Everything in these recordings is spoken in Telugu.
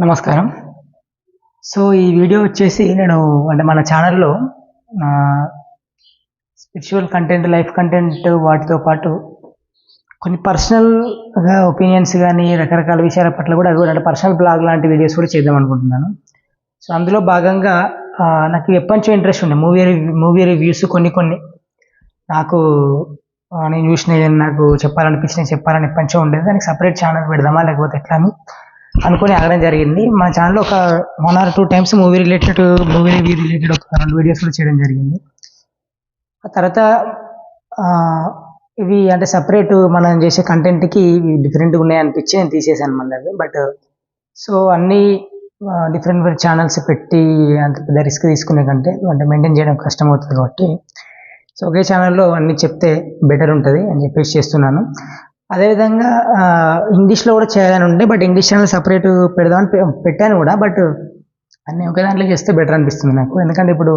నమస్కారం. సో, ఈ వీడియో వచ్చేసి నేను మన ఛానల్‌లో స్పిరిచ్యువల్ కంటెంట్, లైఫ్ కంటెంట్ వాటితో పాటు కొన్ని పర్సనల్‌గా ఒపీనియన్స్ గానీ, రకరకాల విషయాల పట్ల కూడా అది కూడా అంటే పర్సనల్ బ్లాగ్ లాంటి వీడియోస్ కూడా చేద్దామనుకుంటున్నాను. సో, అందులో భాగంగా నాకు ఎప్పటినుంచో ఇంట్రెస్ట్ ఉండే మూవీ రివ్యూస్ కొన్ని నాకు నేను చూసినయి నాకు చెప్పాలని ఎప్పటినుంచో ఉండేది. దానికి సెపరేట్ ఛానల్ పెడదామా లేకపోతే ఎట్లా అని అనుకుని ఆగడం జరిగింది. మన ఛానల్‌లో ఒక 1 or 2 times movie review related ఒక 2 వీడియోస్ కూడా చేయడం జరిగింది. ఆ తర్వాత ఇవి అంటే సెపరేట్ మనం చేసే కంటెంట్‌కి డిఫరెంట్‌గా ఉన్నాయనిపించి నేను తీసేసాను మళ్ళీ అవి. సో, అన్నీ డిఫరెంట్ ఛానల్స్ పెట్టి అంత పెద్ద రిస్క్ తీసుకునే కంటే అంటే మెయింటైన్ చేయడం కష్టమవుతుంది కాబట్టి సో, ఒకే ఛానల్‌లో అన్నీ చెప్తే బెటర్ ఉంటది అని చెప్పేసి చేస్తున్నాను. అదేవిధంగా ఇంగ్లీష్‌లో కూడా చేయాలని ఉండే. ఇంగ్లీష్ ఛానల్ సెపరేట్ పెడదామని పెట్టాను కూడా. అన్నీ ఒకే దాంట్లో చేస్తే బెటర్ అనిపిస్తుంది నాకు. ఎందుకంటే ఇప్పుడు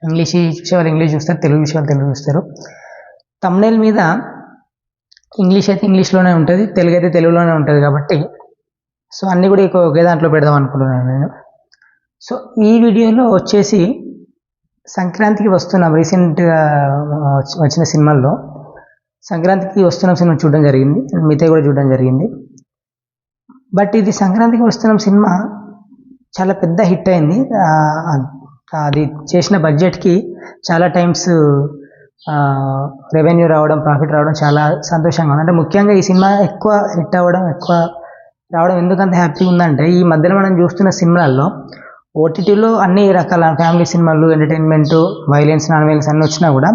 ఇంగ్లీష్ చూసేవాళ్ళు ఇంగ్లీష్ చూస్తారు, తెలుగు చూసేవాళ్ళు తెలుగు చూస్తారు. థంబ్‌నెయిల్ మీద ఇంగ్లీష్ అయితే ఇంగ్లీష్‌లోనే ఉంటది, తెలుగు అయితే తెలుగులోనే ఉంటది కాబట్టి సో, అన్నీ కూడా ఒకే దాంట్లో పెడదాం అనుకుంటున్నాను నేను. సో, ఈ వీడియోలో వచ్చేసి సంక్రాంతికి వస్తున్నాం రీసెంట్‌గా వచ్చిన సినిమాల్లో సంక్రాంతికి వస్తున్నాం సినిమా చూడడం జరిగింది. మిగతావి కూడా చూడడం జరిగింది. ఇది సంక్రాంతికి వస్తున్నాం సినిమా చాలా పెద్ద హిట్ అయింది. అది చేసిన బడ్జెట్‌కి చాలా టైమ్స్ రెవెన్యూ రావడం, ప్రాఫిట్ రావడం చాలా సంతోషంగా ఉంది. అంటే ముఖ్యంగా ఈ సినిమా ఎక్కువ హిట్ అవ్వడం, ఎక్కువ రావడం ఎందుకంత హ్యాపీగా ఉందంటే ఈ మధ్యలో మనం చూస్తున్న సినిమాల్లో ఓటీటీలో అన్ని రకాల ఫ్యామిలీ సినిమాలు, ఎంటర్టైన్మెంట్, వైలెన్స్, నాన్ వైలెన్స్ అన్నీ వచ్చినా కూడా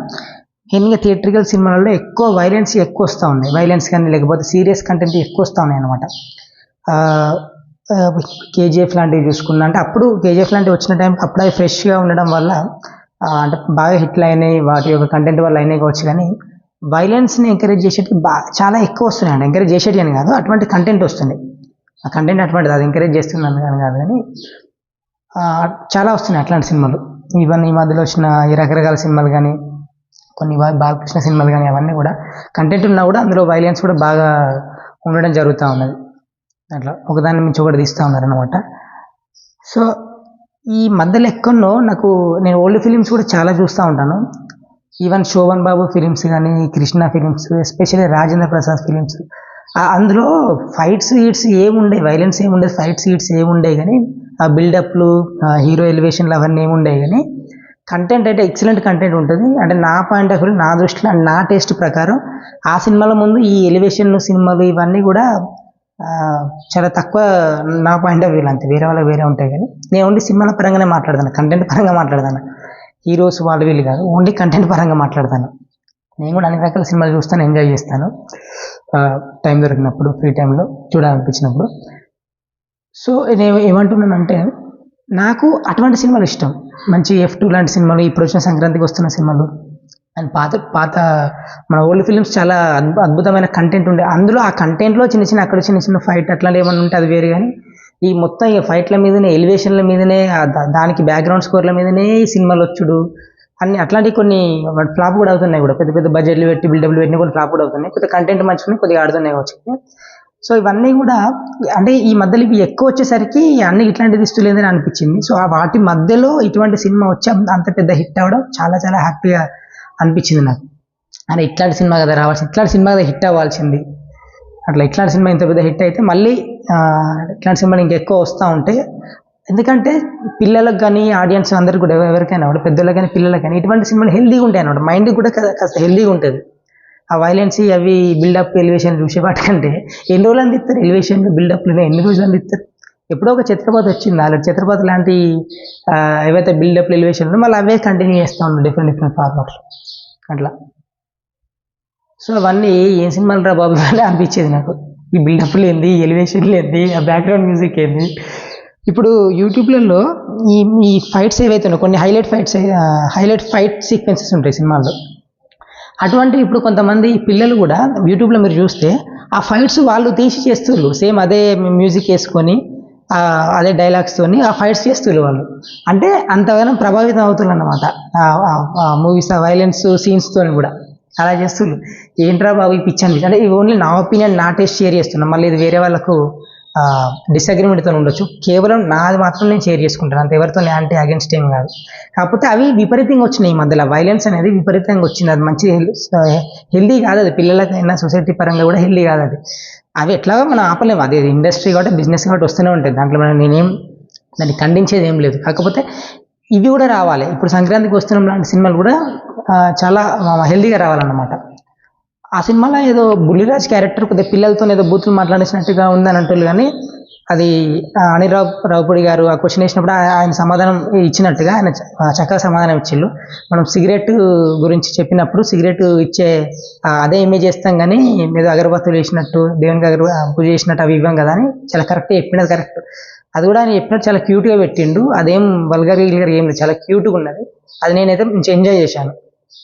మెయిన్‌గా థియేట్రికల్ సినిమాలలో ఎక్కువ వైలెన్స్ వస్తూ ఉన్నాయి. వైలెన్స్ కానీ లేకపోతే సీరియస్ కంటెంట్ ఎక్కువ వస్తూ ఉన్నాయన్నమాట. కేజీఎఫ్ లాంటివి చూసుకున్నా అంటే అప్పుడు కేజీఎఫ్ లాంటివి వచ్చిన టైంకి అప్పుడు అవి ఫ్రెష్‌గా ఉండడం వల్ల అంటే బాగా హిట్లు అయినాయి. వాటి యొక్క కంటెంట్ వల్ల అయినాయి కావచ్చు కానీ వైలెన్స్‌ని ఎంకరేజ్ చేసేటివి చాలా ఎక్కువ వస్తున్నాయండి. ఎంకరేజ్ చేసేటివి అని కాదు, అటువంటి కంటెంట్ వస్తుంది. ఆ కంటెంట్ అటువంటిది, అది ఎంకరేజ్ చేస్తున్నాను అని కాదు కానీ చాలా వస్తున్నాయి అట్లాంటి సినిమాలు. ఈ మధ్యలో వచ్చిన ఈ రకరకాల సినిమాలు కానీ, కొన్ని బాలకృష్ణ సినిమాలు కానీ అవన్నీ కూడా కంటెంట్ ఉన్నా కూడా అందులో వైలెన్స్ కూడా బాగా ఉండడం జరుగుతూ ఉన్నది. అట్లా ఒకదాని మించి ఒకటి తీస్తూ ఉన్నారన్నమాట. సో, ఈ మధ్యలో ఎక్కడో నేను ఓల్డ్ ఫిలిమ్స్ కూడా చాలా చూస్తూ ఉంటాను. ఈవెన్ శోభన్ బాబు ఫిలిమ్స్ కానీ, Krishna films, especially Rajendra Prasad films, అందులో ఫైట్స్ ఏముండే, వైలెన్స్ ఏముండేది, ఫైట్స్ ఏముండేవి కానీ ఆ బిల్డప్లు, హీరో ఎలివేషన్లు అవన్నీ ఏముండేవి కానీ కంటెంట్ అయితే ఎక్సలెంట్ కంటెంట్ ఉంటుంది. అంటే నా పాయింట్ ఆఫ్ వ్యూ, నా దృష్టిలో, నా టేస్ట్ ప్రకారం ఆ సినిమాల ముందు ఈ ఎలివేషన్ సినిమాలు ఇవన్నీ కూడా చాలా తక్కువ నా పాయింట్ ఆఫ్ వ్యూ. అంతే, వేరే వాళ్ళకి వేరే ఉంటాయి కానీ నేను ఓన్లీ సినిమాల పరంగానే మాట్లాడతాను, కంటెంట్ పరంగా మాట్లాడతాను. హీరోస్ వాళ్ళు వీళ్ళు కాదు, ఓన్లీ కంటెంట్ పరంగా మాట్లాడతాను. నేను కూడా అన్ని రకాల సినిమాలు చూస్తాను, ఎంజాయ్ చేస్తాను టైం దొరికినప్పుడు, ఫ్రీ టైంలో చూడాలనిపించినప్పుడు. సో, నేను ఏమంటున్నానంటే నాకు అటువంటి సినిమాలు ఇష్టం. మంచి F2 లాంటి సినిమాలు, ఇప్పుడు వచ్చిన సంక్రాంతికి వస్తున్న సినిమాలు అండ్ పాత మన ఓల్డ్ ఫిలిమ్స్ చాలా అద్భుతమైన కంటెంట్ ఉండే. అందులో ఆ కంటెంట్లో అక్కడ చిన్న ఫైట్ అట్లాంటి ఏమన్నా ఉంటే అది వేరే కానీ ఈ మొత్తం ఈ ఫైట్ల మీదనే, ఎలివేషన్ల మీదనే, దానికి బ్యాక్గ్రౌండ్ స్కోర్ల మీదనే ఈ సినిమాలు వచ్చుడు అన్ని అట్లాంటివి కొన్ని ఫ్లాప్ కూడా అవుతున్నాయి. కూడా పెద్ద బడ్జెట్లు పెట్టి బిల్డప్లు పెట్టిన కొన్ని ఫ్లాప్ కూడా అవుతున్నాయి. కొద్దిగా కంటెంట్ మంచిగా కొద్దిగా ఆడుతున్నాయి కావచ్చు. సో, ఇవన్నీ కూడా అంటే ఈ మధ్యలో ఇవి ఎక్కువ వచ్చేసరికి అన్ని ఇట్లాంటిది ఇష్టలేదని అనిపించింది. సో, వాటి మధ్యలో ఇటువంటి సినిమా వచ్చి అంత పెద్ద హిట్ అవ్వడం చాలా చాలా హ్యాపీగా అనిపించింది నాకు. అంటే ఇట్లాంటి సినిమా కదా రావాల్సింది, ఇట్లాంటి సినిమా కదా హిట్ అవ్వాల్సింది. ఇట్లాంటి సినిమా ఇంత పెద్ద హిట్ అయితే మళ్ళీ ఇట్లాంటి సినిమాలు ఇంకెక్కువ వస్తూ ఉంటాయి. ఎందుకంటే పిల్లలకు కానీ, ఆడియన్స్ అందరికీ కూడా, ఎవరికైనా కూడా, పెద్దలకు కానీ పిల్లలకు కానీ ఇటువంటి సినిమాలు హెల్దీగా ఉంటాయి అన్నమాట. మైండ్ కూడా కాస్త హెల్దీగా ఉంటుంది. ఆ వైలెన్స్ అవి బిల్డప్ ఎలివేషన్ చూసే వాటికంటే ఎన్ని రోజులు అందిస్తారు ఎలివేషన్లు, బిల్డప్లు ఎన్ని రోజులు అందిస్తారు. ఎప్పుడో ఒక ఛత్రపతి వచ్చింది, అలాంటి ఛత్రపతి లాంటి ఏవైతే బిల్డప్లు ఎలివేషన్లు మళ్ళీ అవే కంటిన్యూ చేస్తూ ఉన్నాం డిఫరెంట్ ఫార్మాట్లు అట్లా. సో, అవన్నీ ఏం సినిమాలు రా బాబు అని అనిపించేది నాకు. ఈ బిల్డప్లు ఏంది, ఎలివేషన్లు ఏంది, ఆ బ్యాక్గ్రౌండ్ మ్యూజిక్ ఏంది. ఇప్పుడు యూట్యూబ్లలో ఈ ఫైట్స్ ఏవైతే ఉన్నాయో కొన్ని హైలైట్ ఫైట్ సీక్వెన్సెస్ ఉంటాయి సినిమాల్లో. అటువంటి ఇప్పుడు కొంతమంది పిల్లలు కూడా యూట్యూబ్లో మీరు చూస్తే ఆ ఫైట్స్ వాళ్ళు తీసి చేస్తున్నారు. సేమ్ అదే మ్యూజిక్ వేసుకొని అదే డైలాగ్స్తోని ఆ ఫైట్స్ చేస్తున్నారు వాళ్ళు. అంటే అంతగానో ప్రభావితం అవుతున్నారు అన్నమాట ఆ మూవీస్, ఆ వైలెన్స్ సీన్స్తో కూడా అలా చేస్తున్నారు. ఏంట్రా బాబు ఈ పిచ్చి అనిపించి, అంటే ఇవి ఓన్లీ నా ఒపీనియన్, నా టేస్ట్ షేర్ చేస్తున్నాం. మళ్ళీ ఇది వేరే వాళ్ళకు డిసగ్రిమెంట్తో ఉండొచ్చు, కేవలం నాది మాత్రం నేను షేర్ చేసుకుంటాను, అంత ఎవరితో యాంటీ అగేన్స్ట్ ఏం కాదు. కాకపోతే అవి విపరీతంగా వచ్చినాయి ఈ మధ్యలో, వైలెన్స్ అనేది విపరీతంగా వచ్చింది. అది మంచి హెల్దీ కాదు, అది పిల్లలకైనా సొసైటీ పరంగా కూడా హెల్దీ కాదు అది. అవి ఎట్లాగో మనం ఆపలేము, అది ఇండస్ట్రీ కాబట్టి బిజినెస్ కాబట్టి వస్తూనే ఉంటుంది, దాంట్లో మనం నేనేం దాన్ని ఖండించేది ఏం లేదు. కాకపోతే ఇవి కూడా రావాలి, ఇప్పుడు సంక్రాంతికి వస్తున్నాం లాంటి సినిమాలు కూడా చాలా హెల్దీగా రావాలన్నమాట. ఆ సినిమాలో ఏదో బుల్లిరాజ్ క్యారెక్టర్ కొద్దిగా పిల్లలతో ఏదో బూతులు మాట్లాడేసినట్టుగా ఉందని అంటున్నారు, కానీ అది అనిల్ రావుపూడి గారు ఆ క్వశ్చన్ వేసినప్పుడు ఆయన సమాధానం ఇచ్చినట్టుగా ఆయన చక్కగా సమాధానం ఇచ్చిళ్ళు. మనం సిగరెట్ గురించి చెప్పినప్పుడు సిగరెట్ ఇచ్చే అదే ఇమేజ్ చేస్తాం, కానీ ఏదో అగరబత్తులు వేసినట్టు దేవునికి పూజ చేసినట్టు అవి ఇవ్వం కదా అని చాలా కరెక్ట్గా చెప్పినది కరెక్ట్. అది కూడా ఆయన చెప్పినట్టు చాలా క్యూట్గా పెట్టిండు, అదేం వల్గర్ ఏం లేదు, చాలా క్యూట్గా ఉన్నది. అది నేనైతే మంచి ఎంజాయ్ చేశాను.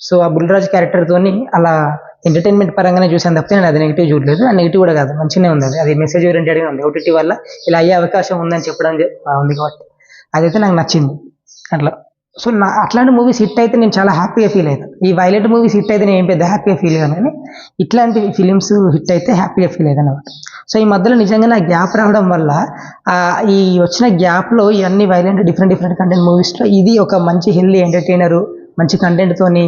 సో ఆ బుల్లిరాజ్ క్యారెక్టర్తోని అలా ఎంటర్టైన్మెంట్ పరంగానే చూసాను తప్పితే నేను అది నెగిటివ్ చూడలేదు. అది నెగిటివ్ కూడా కాదు, మంచిగానే ఉంది. అది మెసేజ్ ఓరియంటెడ్గా ఉంది, ఓటీటీ వల్ల ఇలా అయ్యే అవకాశం ఉందని చెప్పడం ఉంది కాబట్టి అదైతే నాకు నచ్చింది అట్లా. సో అట్లాంటి మూవీస్ హిట్ అయితే నేను చాలా హ్యాపీగా ఫీల్ అవుతాను. ఈ వైలెంట్ మూవీస్ హిట్ అయితే నేను ఏం పెద్ద హ్యాపీగా ఫీల్ అయ్యాను, కానీ ఇట్లాంటి ఫిలిమ్స్ హిట్ అయితే హ్యాపీగా ఫీల్ అయ్యాను అనమాట. సో ఈ మధ్యలో నిజంగా నా గ్యాప్ రావడం వల్ల ఈ వచ్చిన గ్యాప్లో ఇవన్నీ వైలెంట్ డిఫరెంట్ కంటెంట్ మూవీస్లో ఇది ఒక మంచి హెల్దీ ఎంటర్టైనరు మంచి కంటెంట్తోని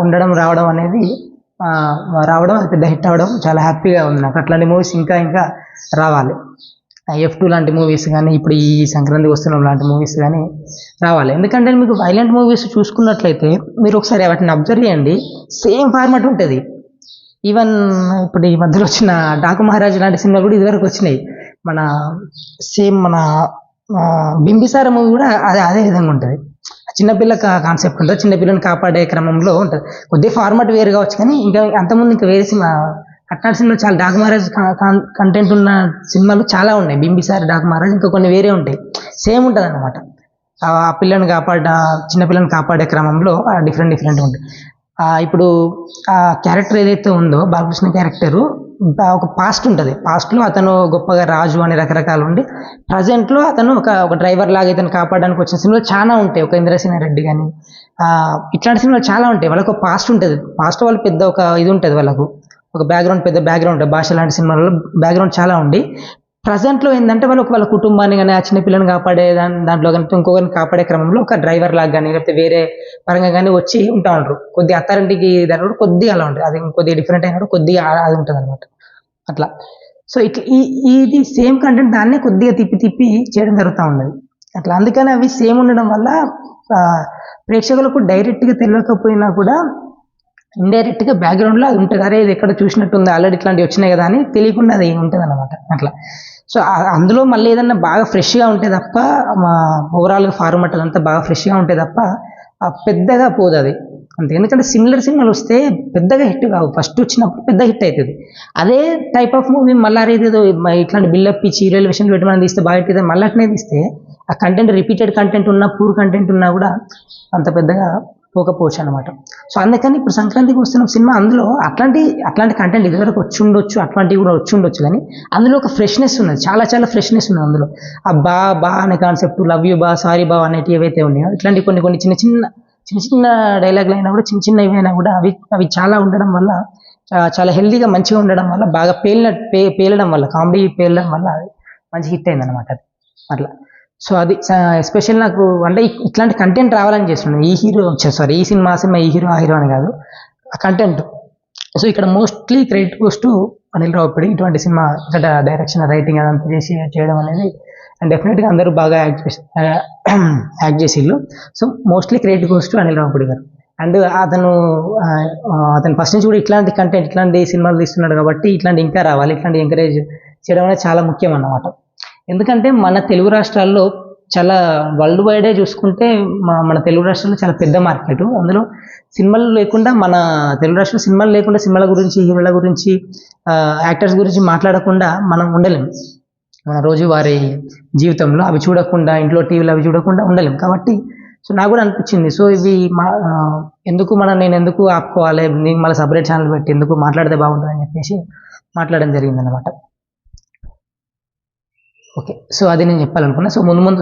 ఉండడం రావడం అనేది అది పెద్ద హిట్ అవ్వడం చాలా హ్యాపీగా ఉంది నాకు. అట్లాంటి మూవీస్ ఇంకా రావాలి. F2 లాంటి మూవీస్ కానీ ఇప్పుడు ఈ సంక్రాంతికి వస్తున్నాం లాంటి మూవీస్ కానీ రావాలి. ఎందుకంటే మీకు వైలెంట్ మూవీస్ చూసుకున్నట్లయితే మీరు ఒకసారి వాటిని అబ్జర్వ్ చేయండి, సేమ్ ఫార్మాట్ ఉంటుంది. ఈవెన్ ఇప్పుడు ఈ మధ్యలో వచ్చిన డాకు మహారాజ్ లాంటి సినిమాలు కూడా ఇదివరకు వచ్చినాయి. మన బింబిసార మూవీ కూడా అదే విధంగా ఉంటుంది. చిన్నపిల్ల కాన్సెప్ట్ ఉంటుంది, చిన్నపిల్లని కాపాడే క్రమంలో ఉంటుంది. కొద్దిగా ఫార్మాట్ వేరు కావచ్చు, కానీ అంతకుముందు ఇంకా వేరే సినిమా అట్లాంటి సినిమాలు చాలా డాకు మహారాజ్ కంటెంట్ ఉన్న సినిమాలు చాలా ఉన్నాయి. బింబిసార, డాకు మహారాజ్, ఇంకా కొన్ని వేరే ఉంటాయి. సేమ్ ఉంటుంది అన్నమాట. ఆ పిల్లని చిన్నపిల్లని కాపాడే క్రమంలో డిఫరెంట్ ఉంటాయి. ఇప్పుడు ఆ క్యారెక్టర్ ఏదైతే ఉందో బాలకృష్ణ క్యారెక్టరు ఒక పాస్ట్ ఉంటుంది. పాస్ట్లో అతను గొప్పగా రాజు అని రకరకాలు ఉండి, ప్రజెంట్లో అతను ఒక డ్రైవర్ లాగా ఇతను కాపాడడానికి వచ్చిన సినిమాలు చాలా ఉంటాయి. ఒక ఇంద్రసేన రెడ్డి కానీ ఇట్లాంటి సినిమాలు చాలా ఉంటాయి. వాళ్ళకు పాస్ట్ ఉంటుంది, పాస్ట్ వాళ్ళు పెద్ద ఒక ఇది ఉంటుంది, వాళ్ళకు ఒక బ్యాక్గ్రౌండ్, పెద్ద బ్యాక్గ్రౌండ్ ఉంటుంది. భాష లాంటి సినిమాలలో బ్యాక్గ్రౌండ్ చాలా ఉండి, ప్రజెంట్లో ఏంటంటే వాళ్ళ కుటుంబాన్ని కానీ ఆ చిన్న పిల్లని కాపాడే దాంట్లో కానీ ఇంకొకరిని కాపాడే క్రమంలో ఒక డ్రైవర్ లాగా కానీ లేకపోతే వేరే పరంగా కానీ వచ్చి ఉంటా ఉంటారు. కొద్దిగా అత్తారింటికి దాని కూడా కొద్దిగా అలా ఉంటుంది, అది కొద్దిగా డిఫరెంట్ అయినప్పుడు కొద్దిగా అది ఉంటుంది అనమాట అట్లా. సో ఇట్లా ఇది సేమ్ కంటెంట్ దాన్నే కొద్దిగా తిప్పి చేయడం జరుగుతూ ఉన్నది అట్లా. అందుకని అవి సేమ్ ఉండడం వల్ల ప్రేక్షకులకు డైరెక్ట్గా తెలియకపోయినా కూడా ఇండైరెక్ట్గా బ్యాక్గ్రౌండ్లో అది ఉంటుంది. అరే ఇది ఎక్కడ చూసినట్టు ఉంది, ఆల్రెడీ ఇట్లాంటివి వచ్చినాయి కదా అని తెలియకుండా అది ఉంటుంది అనమాట అట్లా. సో అందులో మళ్ళీ ఏదన్నా బాగా ఫ్రెష్గా ఉంటే తప్ప ఓవరాల్గా ఫార్మాట్ అదంతా బాగా ఫ్రెష్గా ఉంటే తప్ప పెద్దగా పోదు అది అంతే. ఎందుకంటే సిమిలర్ సినిమాలు వస్తే పెద్దగా హిట్ కావు, ఫస్ట్ వచ్చినప్పుడు పెద్ద హిట్ అవుతుంది. అదే టైప్ ఆఫ్ మూవీ మళ్ళీ ఏదేదో ఇట్లాంటి బిల్డప్ ఇచ్చి రిలేషన్ పెట్టమని తీస్తే బాగా హిట్ అవుతుంది. మళ్ళీ అట్నే తీస్తే ఆ కంటెంట్ రిపీటెడ్ కంటెంట్ ఉన్నా పూర్ కంటెంట్ ఉన్నా కూడా అంత పెద్దగా పోకపోవచ్చు అనమాట. సో అందుకని ఇప్పుడు సంక్రాంతికి వస్తున్న సినిమా అందులో అట్లాంటి కంటెంట్ ఇదివరకు వచ్చి ఉండొచ్చు, అట్లాంటివి కూడా వచ్చి ఉండొచ్చు, కానీ అందులో ఒక ఫ్రెష్నెస్ ఉన్నది, చాలా ఫ్రెష్నెస్ ఉన్నది అందులో. ఆ బా అనే కాన్సెప్ట్, లవ్ యూ బా, సారీ బా అనేటివి ఏవైతే ఉన్నాయో ఇట్లాంటి కొన్ని చిన్న డైలాగులు అయినా కూడా చిన్న ఇవైనా కూడా అవి చాలా ఉండడం వల్ల చాలా హెల్దీగా మంచిగా ఉండడం వల్ల బాగా పేలడం వల్ల కామెడీ పేలడం వల్ల అది మంచి హిట్ అయింది అనమాట అట్లా. సో అది ఎస్పెషల్ నాకు అంటే ఇట్లాంటి కంటెంట్ రావాలని చేస్తున్నాను. ఈ సినిమా ఈ హీరో ఆ హీరో అని కాదు, ఆ కంటెంట్. సో ఇక్కడ mostly credit goes to Anil Ravipudi. ఇటువంటి సినిమా ఇక్కడ డైరెక్షన్ రైటింగ్ అదంతా చేయడం అనేది అండ్ డెఫినెట్గా అందరూ బాగా యాక్ట్ చేసిళ్ళు. So mostly credit goes to Anil Ravipudi garu. And అతను ఫస్ట్ నుంచి కూడా ఇట్లాంటి కంటెంట్ ఇట్లాంటి సినిమాలు తీస్తున్నాడు కాబట్టి ఇట్లాంటి ఇంకా రావాలి, ఇట్లాంటి ఎంకరేజ్ చేయడం అనేది చాలా ముఖ్యం అన్నమాట. ఎందుకంటే మన తెలుగు రాష్ట్రాల్లో చాలా వరల్డ్ వైడే చూసుకుంటే మన తెలుగు రాష్ట్రాల్లో చాలా పెద్ద మార్కెట్. అందులో సినిమాలు లేకుండా మన తెలుగు రాష్ట్రంలో సినిమాలు లేకుండా సినిమాల గురించి, హీరోల గురించి, యాక్టర్స్ గురించి మాట్లాడకుండా మనం ఉండలేం. మన రోజువారీ జీవితంలో అవి చూడకుండా, ఇంట్లో టీవీలో అవి చూడకుండా ఉండలేం. కాబట్టి సో నాకు కూడా అనిపించింది, సో ఇవి నేను ఎందుకు ఆపుకోవాలి, నేను మళ్ళీ సపరేట్ ఛానల్ పెట్టి ఎందుకు మాట్లాడితే బాగుంటుందని చెప్పేసి మాట్లాడడం జరిగింది అన్నమాట. ఓకే, సో అది నేను చెప్పాలనుకున్నా. సో ముందు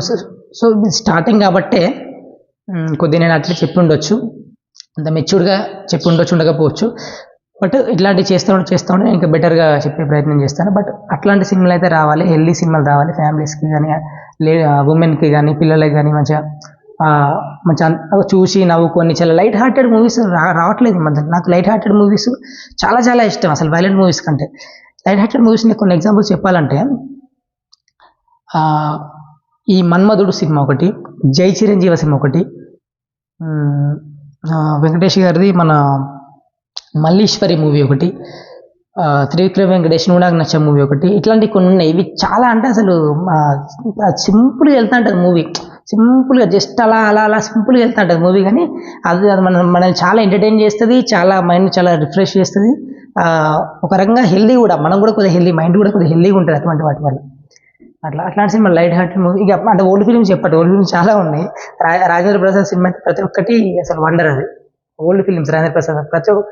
సో స్టార్టింగ్ కాబట్టే కొద్దిగా నేను అట్లా చెప్పి ఉండొచ్చు, అంత మెచ్యూర్డ్గా చెప్పి ఉండకపోవచ్చు. బట్ ఇట్లాంటివి చేస్తూ ఉంటే ఇంకా బెటర్గా చెప్పే ప్రయత్నం చేస్తాను. బట్ అట్లాంటి సినిమాలు అయితే రావాలి, హెల్దీ సినిమాలు రావాలి, ఫ్యామిలీస్కి కానీ ఉమెన్కి కానీ పిల్లలకి కానీ మంచిగా మంచిగా చూసి నవ్వుకొని చాలా లైట్ హార్టెడ్ మూవీస్ రావట్లేదు మధ్య. నాకు లైట్ హార్టెడ్ మూవీస్ చాలా చాలా ఇష్టం అసలు వైలెంట్ మూవీస్ కంటే. లైట్ హార్టెడ్ మూవీస్ నీకు కొన్ని ఎగ్జాంపుల్స్ చెప్పాలంటే ఆ, ఈ మన్మధుడు సినిమా ఒకటి, జై చిరంజీవ సినిమా ఒకటి, వెంకటేష్ గారిది మన మల్లీశ్వరి మూవీ ఒకటి, త్రివిక్రమ్ వెంకటేష్ నువ్వు నాకు నచ్చే మూవీ ఒకటి, ఇట్లాంటివి కొన్ని ఉన్నాయి. ఇవి చాలా అంటే అసలు సింపుల్గా వెళ్తా ఉంటుంది మూవీ, సింపుల్గా జస్ట్ అలా అలా అలా సింపుల్గా వెళ్తా ఉంటుంది మూవీ. కానీ అది అది మనల్ని చాలా ఎంటర్టైన్ చేస్తుంది, చాలా మైండ్ చాలా రిఫ్రెష్ చేస్తుంది. ఒక రకంగా హెల్దీ కూడా, మనం కూడా కొద్దిగా హెల్దీ, మైండ్ కూడా కొద్దిగా హెల్దీగా ఉంటుంది అటువంటి వాటి వల్ల. అట్లాంటి సినిమా లైట్ హార్టెడ్ మూవీ. ఇక అంటే ఓల్డ్ ఫిలిమ్స్ ఓల్డ్ ఫిలిమ్స్ చాలా ఉన్నాయి. రాజేంద్ర ప్రసాద్ సినిమా అయితే ప్రతి ఒక్కటి అసలు వండర్. అది ఓల్డ్ ఫిలిమ్స్ రాజేంద్ర ప్రసాద్ ప్రతి ఒక్క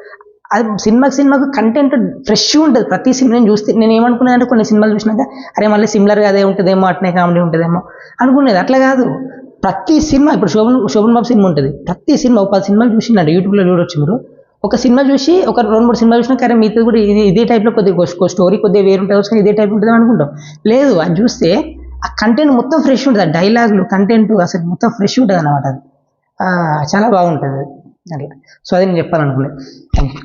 అది సినిమాకి కంటెంట్ ఫ్రెష్గా ఉంటుంది. ప్రతి సినిమా నేను చూస్తే నేను ఏమనుకున్నాను అంటే కొన్ని సినిమాలు చూసినాక అరే మళ్ళీ సిమిలర్గా అదే ఉంటుందేమో, అట్నే కామెడీ ఉంటుందేమో అనుకునేది. అట్లా కాదు, ప్రతి సినిమా ఇప్పుడు శోభన్ బాబు సినిమా ఉంటుంది, ప్రతి సినిమా ఒక 10 సినిమాలు చూసిందండి, యూట్యూబ్లో చూడొచ్చు మీరు. ఒక సినిమా చూసి ఒక 2-3 సినిమాలు చూసినా అరే మీతో కూడా ఇదే టైప్లో కొద్దిగా స్టోరీ కొద్దిగా వేరు ఉంటుంది కానీ ఇదే టైప్ ఉంటుంది అనుకుంటాం. లేదు, అది చూస్తే ఆ కంటెంట్ మొత్తం ఫ్రెష్ ఉంటుంది, ఆ డైలాగులు కంటెంట్ అసలు మొత్తం ఫ్రెష్ ఉంటుంది అన్నమాట. అది చాలా బాగుంటుంది అట్లా. సో అది నేను చెప్పాలనుకున్నాను. Thank you.